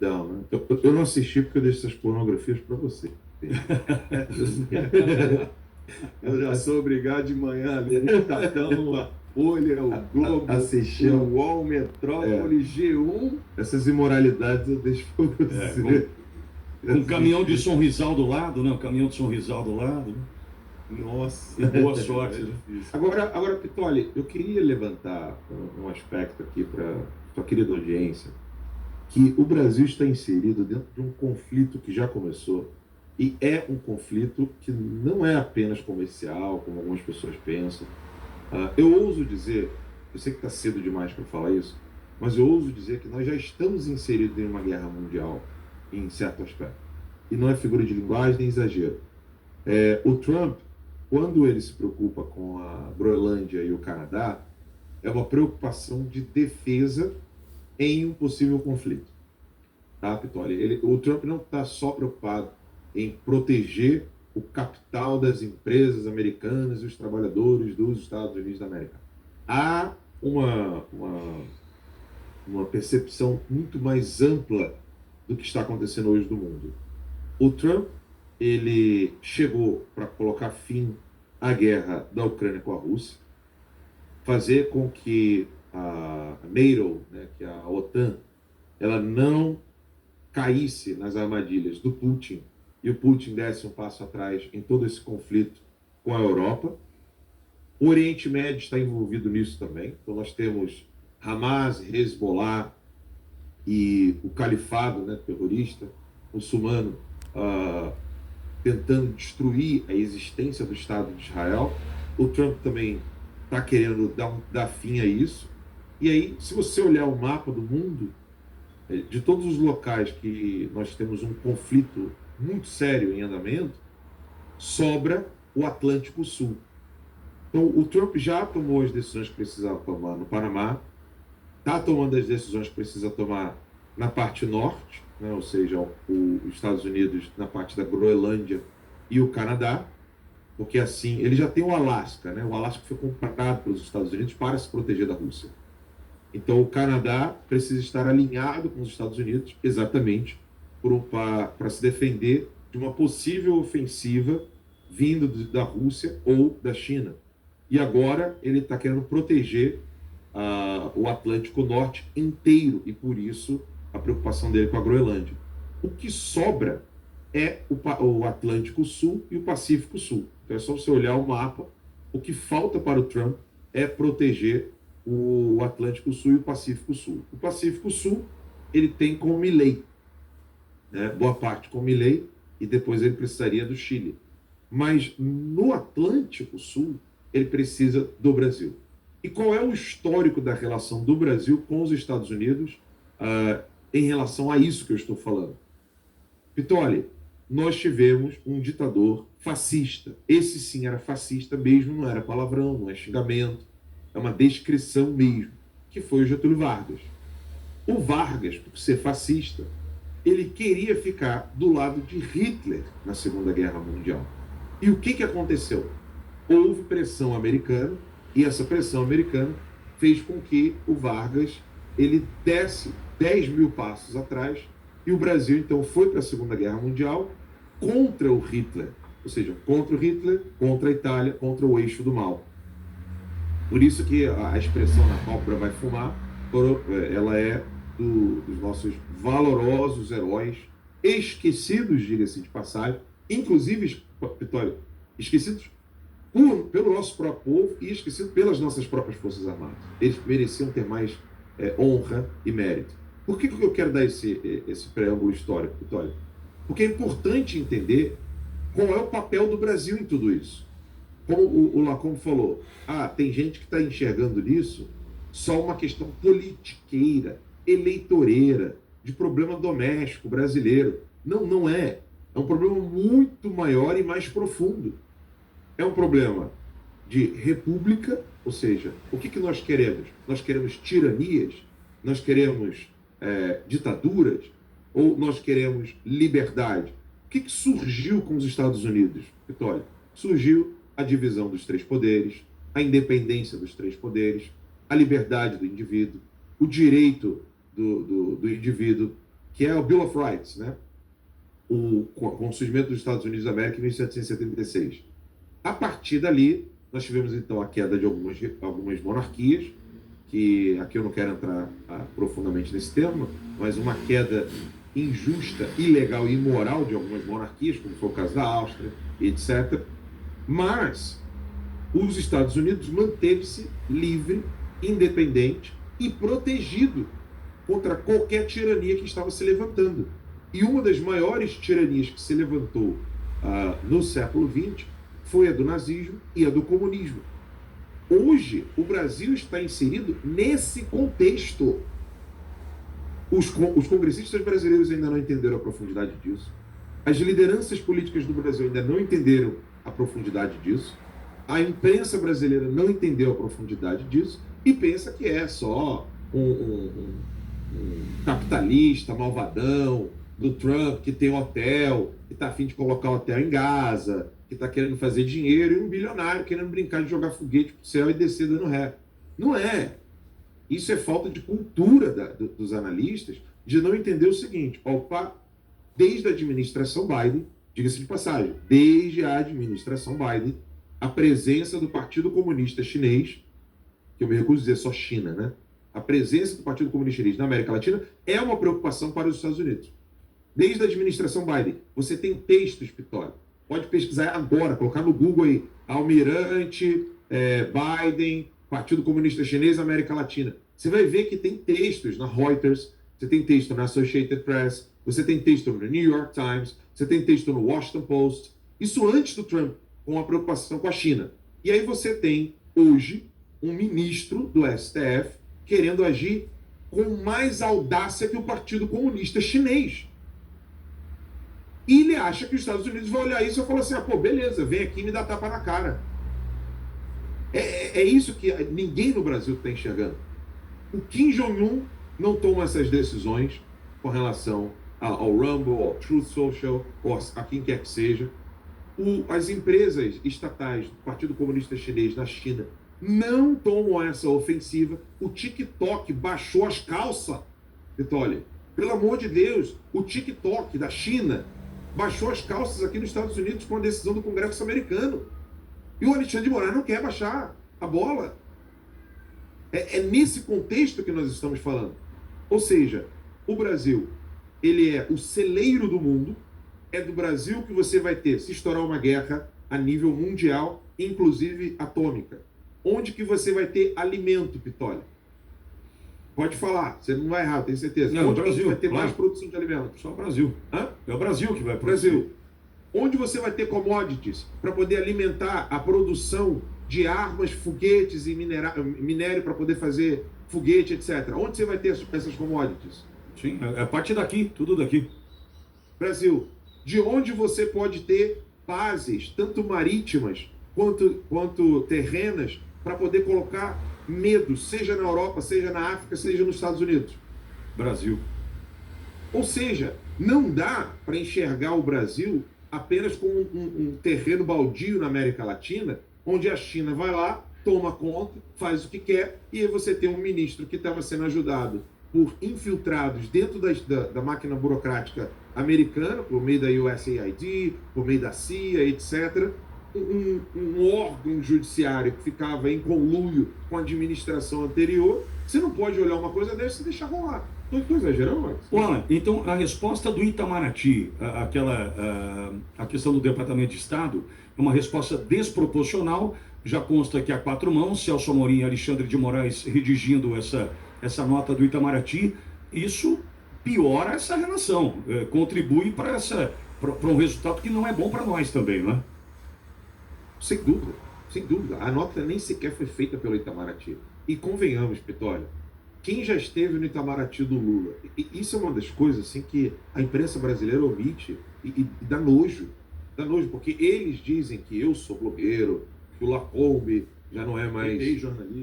Não, né? Eu não assisti porque eu deixo essas pornografias para você. Eu já sou obrigado de manhã a ler o Estadão, a Folha, o Globo, o Assistir. UOL, É, Metrópole, G1. essas imoralidades eu deixo para É, com, você. com um caminhão de Assistir. Sonrisal do lado, né? Um caminhão de Sonrisal do lado, né? Nossa, E boa sorte, é né? difícil. Agora, Pitoli, eu queria levantar um aspecto aqui para sua querida audiência, que o Brasil está inserido dentro de um conflito que já começou, e é um conflito que não é apenas comercial, como algumas pessoas pensam. Eu ouso dizer, eu sei que está cedo demais para falar isso, mas eu ouso dizer que nós já estamos inseridos em uma guerra mundial, em certo aspecto. E não é figura de linguagem nem exagero. O Trump, quando ele se preocupa com a Groenlândia e o Canadá, é uma preocupação de defesa em um possível conflito. Tá, Pitoli? O Trump não está só preocupado em proteger o capital das empresas americanas e os trabalhadores dos Estados Unidos da América. Há uma percepção muito mais ampla do que está acontecendo hoje no mundo. O Trump, ele chegou para colocar fim à guerra da Ucrânia com a Rússia, fazer com que a NATO, né, que é a OTAN, ela não caísse nas armadilhas do Putin e o Putin desse um passo atrás em todo esse conflito com a Europa. O Oriente Médio está envolvido nisso também. Então nós temos Hamas, Hezbollah e o califado, né, terrorista muçulmano, uh, tentando destruir a existência do Estado de Israel. O Trump também está querendo dar fim a isso. E aí, se você olhar o mapa do mundo, de todos os locais que nós temos um conflito muito sério em andamento, sobra o Atlântico Sul. Então, o Trump já tomou as decisões que precisava tomar no Panamá, está tomando as decisões que precisa tomar na parte norte, né, ou seja, os Estados Unidos na parte da Groenlândia e o Canadá, porque assim, ele já tem o Alasca, né? O Alasca foi comprado pelos Estados Unidos para se proteger da Rússia. Então, o Canadá precisa estar alinhado com os Estados Unidos, exatamente, para se defender de uma possível ofensiva vindo da Rússia ou da China. E agora ele está querendo proteger o Atlântico Norte inteiro, e por isso a preocupação dele com a Groenlândia. O que sobra é o Atlântico Sul e o Pacífico Sul. Então é só você olhar o mapa. O que falta para o Trump é proteger o Atlântico Sul e o Pacífico Sul. O Pacífico Sul, ele tem com Milei, né? Boa parte com Milei, e depois ele precisaria do Chile. Mas no Atlântico Sul, ele precisa do Brasil. E qual é o histórico da relação do Brasil com os Estados Unidos em relação a isso que eu estou falando? Pitoli, nós tivemos um ditador fascista. Esse sim era fascista mesmo, não era palavrão, não é xingamento, é uma descrição mesmo, que foi o Getúlio Vargas. O Vargas, por ser fascista, ele queria ficar do lado de Hitler na Segunda Guerra Mundial. E o que aconteceu? Houve pressão americana, e essa pressão americana fez com que o Vargas ele desse 10 mil passos atrás, e o Brasil então foi para a Segunda Guerra Mundial contra o Hitler, ou seja, contra o Hitler, contra a Itália, contra o eixo do mal. Por isso que a expressão na pálpebra vai fumar, ela é dos nossos valorosos heróis, esquecidos, diga-se de passagem, inclusive, Vitória, esquecidos pelo nosso próprio povo e esquecidos pelas nossas próprias Forças Armadas. Eles mereciam ter mais honra e mérito. Por que eu quero dar esse preâmbulo histórico, Vitória? Porque é importante entender qual é o papel do Brasil em tudo isso. Como o Lacombe falou, tem gente que está enxergando nisso só uma questão politiqueira, eleitoreira, de problema doméstico brasileiro. Não, não é. É um problema muito maior e mais profundo. É um problema de república, ou seja, o que nós queremos? Nós queremos tiranias? Nós queremos ditaduras? Ou nós queremos liberdade? O que surgiu com os Estados Unidos, Vitória? Surgiu a divisão dos três poderes, a independência dos três poderes, a liberdade do indivíduo, o direito do indivíduo que é o Bill of Rights, né? Com o surgimento dos Estados Unidos da América em 1776. A partir dali, nós tivemos então a queda de algumas monarquias, que aqui eu não quero entrar profundamente nesse tema, mas uma queda injusta, ilegal e imoral de algumas monarquias, como foi o caso da Áustria, etc. Mas os Estados Unidos manteve-se livre, independente e protegido contra qualquer tirania que estava se levantando. E uma das maiores tiranias que se levantou no século XX foi a do nazismo e a do comunismo. Hoje, o Brasil está inserido nesse contexto. Os congressistas brasileiros ainda não entenderam a profundidade disso. As lideranças políticas do Brasil ainda não entenderam a profundidade disso. A imprensa brasileira não entendeu a profundidade disso e pensa que é só um capitalista malvadão do Trump que tem hotel, que está a fim de colocar hotel em Gaza, que está querendo fazer dinheiro, e um bilionário querendo brincar de jogar foguete pro céu e descer dando ré. Não é. Isso é falta de cultura dos analistas de não entender o seguinte: opa, desde a administração Biden, diga-se de passagem, desde a administração Biden, a presença do Partido Comunista Chinês, que eu me recuso a dizer só China, né? A presença do Partido Comunista Chinês na América Latina é uma preocupação para os Estados Unidos. Desde a administração Biden, você tem textos, Pitório. Pode pesquisar agora, colocar no Google aí, Almirante, Biden, Partido Comunista Chinês, América Latina. Você vai ver que tem textos na Reuters, você tem texto na Associated Press, você tem texto no New York Times, você tem texto no Washington Post. Isso antes do Trump, com a preocupação com a China. E aí você tem, hoje, um ministro do STF querendo agir com mais audácia que o Partido Comunista Chinês. E ele acha que os Estados Unidos vão olhar isso e falar assim: pô, beleza, vem aqui e me dá tapa na cara. É isso que ninguém no Brasil está enxergando. O Kim Jong-un não toma essas decisões com relação ao Rumble, ao Truth Social, ou a quem quer que seja. As empresas estatais do Partido Comunista Chinês na China não tomam essa ofensiva. O TikTok baixou as calças, Vitória. Pelo amor de Deus, o TikTok da China baixou as calças aqui nos Estados Unidos com a decisão do Congresso americano. E o Alexandre de Moraes não quer baixar a bola. É nesse contexto que nós estamos falando. Ou seja, o Brasil, ele é o celeiro do mundo. É do Brasil que você vai ter, se estourar uma guerra a nível mundial, inclusive atômica. Onde que você vai ter alimento, Pitória? Pode falar, você não vai errar, tenho certeza. Não, onde Brasil, você vai ter claro. mais produção de alimentos? Só o Brasil. Hã? É o Brasil que vai produzir. Brasil. Onde você vai ter commodities para poder alimentar a produção de armas, foguetes e minério para poder fazer foguete, etc. Onde você vai ter essas commodities? Sim, é parte daqui, tudo daqui. Brasil. De onde você pode ter bases, tanto marítimas quanto terrenas, para poder colocar medo, seja na Europa, seja na África, seja nos Estados Unidos? Brasil. Ou seja, não dá para enxergar o Brasil apenas como um terreno baldio na América Latina, onde a China vai lá, toma conta, faz o que quer, e aí você tem um ministro que estava sendo ajudado por infiltrados dentro da máquina burocrática americana, por meio da USAID, por meio da CIA, etc., um órgão judiciário que ficava em conluio com a administração anterior. Você não pode olhar uma coisa dessa e deixar rolar. Estou exagerando, Max? Olha, então a resposta do Itamaraty, a questão do Departamento de Estado, é uma resposta desproporcional. Já consta que há 4 mãos, Celso Amorim e Alexandre de Moraes redigindo essa nota do Itamaraty. Isso piora essa relação, contribui para um resultado que não é bom para nós também, não é? Sem dúvida, sem dúvida. A nota nem sequer foi feita pelo Itamaraty. E convenhamos, Pitória, quem já esteve no Itamaraty do Lula, e isso é uma das coisas assim, que a imprensa brasileira omite e dá nojo. Dá nojo, porque eles dizem que eu sou blogueiro, que o Lacombe já não é mais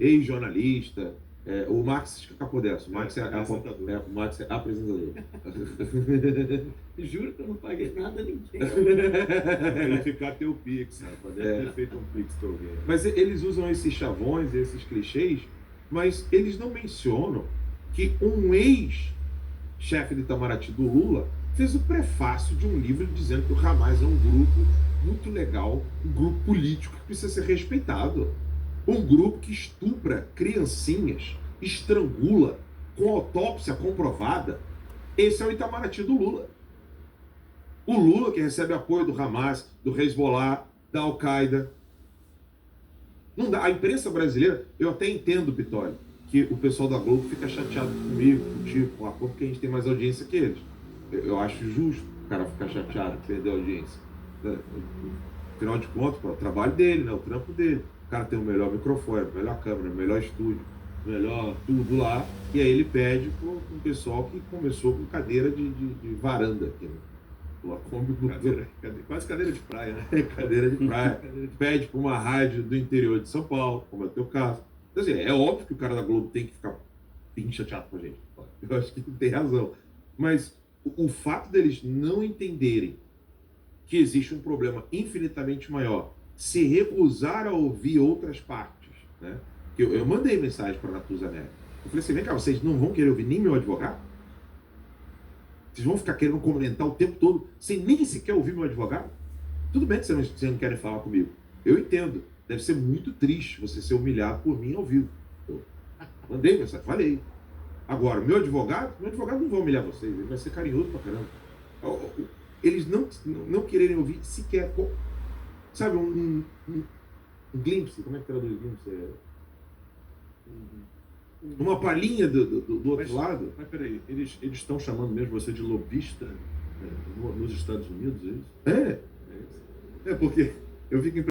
ex-jornalista. O Max escapou dessa. O Max é apresentador. O Max é apresentador. Juro que eu não paguei nada a ninguém. Verificar teu Pix, rapaz. Deve ter feito um Pix pra alguém. Mas eles usam esses chavões, esses clichês, mas eles não mencionam que um chefe de Itamaraty do Lula, fez o prefácio de um livro dizendo que o Hamas é um grupo muito legal, um grupo político que precisa ser respeitado. Um grupo que estupra criancinhas, estrangula, com autópsia comprovada. Esse é o Itamaraty do Lula. O Lula que recebe apoio do Hamas, do Hezbollah, da Al-Qaeda. Não dá. A imprensa brasileira, eu até entendo, Pitório, que o pessoal da Globo fica chateado comigo, contigo, com a Globo, porque a gente tem mais audiência que eles. Eu acho justo o cara ficar chateado, perder a audiência. Afinal de contas, pô, é o trabalho dele, né? O trampo dele. O cara tem o melhor microfone, a melhor câmera, o melhor estúdio, o melhor tudo lá. E aí ele pede para um pessoal que começou com cadeira de varanda aqui, né? Quase cadeira de praia, né? Cadeira de praia. Pede para uma rádio do interior de São Paulo, como é o teu caso. Então, assim, é óbvio que o cara da Globo tem que ficar bem chateado com a gente. Eu acho que tem razão. Mas o fato deles não entenderem que existe um problema infinitamente maior, se recusar a ouvir outras partes, né? Eu mandei mensagem para a Natuza Neto. Eu falei assim, vem cá, vocês não vão querer ouvir nem meu advogado? Vocês vão ficar querendo comentar o tempo todo sem nem sequer ouvir meu advogado? Tudo bem que vocês não querem falar comigo. Eu entendo. Deve ser muito triste você ser humilhado por mim ao vivo. Eu mandei mensagem, falei. Agora, meu advogado não vai humilhar vocês, ele vai ser carinhoso pra caramba. Eles não quererem ouvir sequer, sabe, um glimpse, como é que traduz glimpse? Uma palhinha do outro lado. Mas peraí, eles estão chamando mesmo você de lobista nos Estados Unidos, é isso? É. É porque eu fico